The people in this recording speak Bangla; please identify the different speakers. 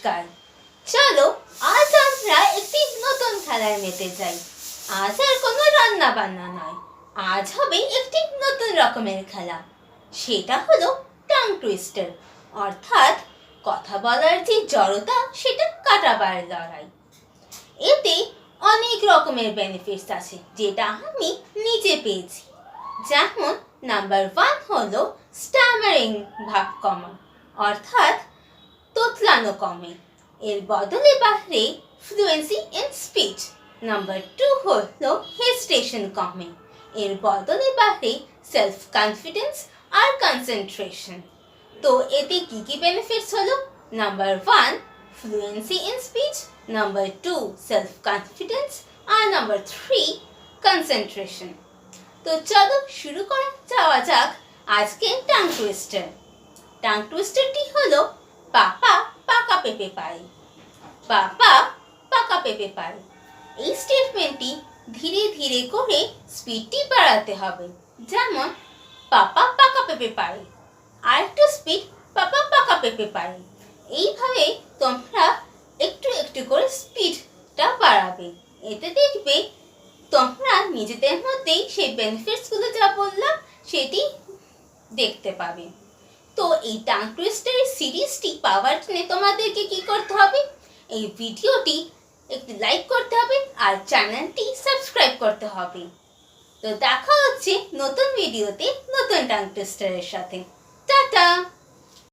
Speaker 1: নমস্কার। চলো আজ আমরা একটি নতুন খেলায় মেতে যাই। আজ আর কোনো রান্না বান্না নয়, আজ হবে একটি নতুন রকমের খেলা। সেটা হলো টাং টুইস্টার, অর্থাৎ কথা বলার যে জড়তা সেটা কাটাবার লড়াই। এতে অনেক রকমের বেনিফিটস আছে, যেটা আমি নিজে পেয়েছি। যেমন নাম্বার 1 হলো স্ট্যামারিং ভাব কমা, অর্থাৎ তোতলানো কমে, এর বদলে বাড়ে ফ্লুয়েন্সি ইন স্পিচ। নাম্বার 2 হলো হেজিটেশন কমে, এর বদলে বাড়ে সেলফ কনফিডেন্স আর কনসেন্ট্রেশন। তো এতে কি কি বেনিফিটস হলো? Number 1 fluency in speech, number 2 self confidence আর নাম্বার 3 কনসেন্ট্রেশন। তো চলো শুরু করা যাওয়া যাক আজকে টাং টুইস্টার। টাং টুইস্টারটি হলো পাপা পাকা পেঁপে পারে, পাপা পাকা পেঁপে পারে। এই স্টেটমেন্টটি ধীরে ধীরে করে স্পিডটি বাড়াতে হবে। যেমন পাপা পাকা পেঁপে পারে, আর একটু স্পিড, পাপা পাকা পেঁপে পারে। এইভাবে তোমরা একটু একটু করে স্পিডটা বাড়াবে। এতে দেখবে তোমরা নিজেদের মধ্যেই সেই বেনিফিটসগুলো যা বললাম সেটি দেখতে পাবে। তো এই টাং টুইস্টার সিরিজটি পাওয়ার জন্য তোমাদেরকে কি করতে হবে? এই ভিডিওটি একটু লাইক করতে হবে আর চ্যানেলটি সাবস্ক্রাইব করতে হবে। তো দেখা হচ্ছে নতুন ভিডিওতে নতুন টাং টুইস্টারের সাথে। টাটা।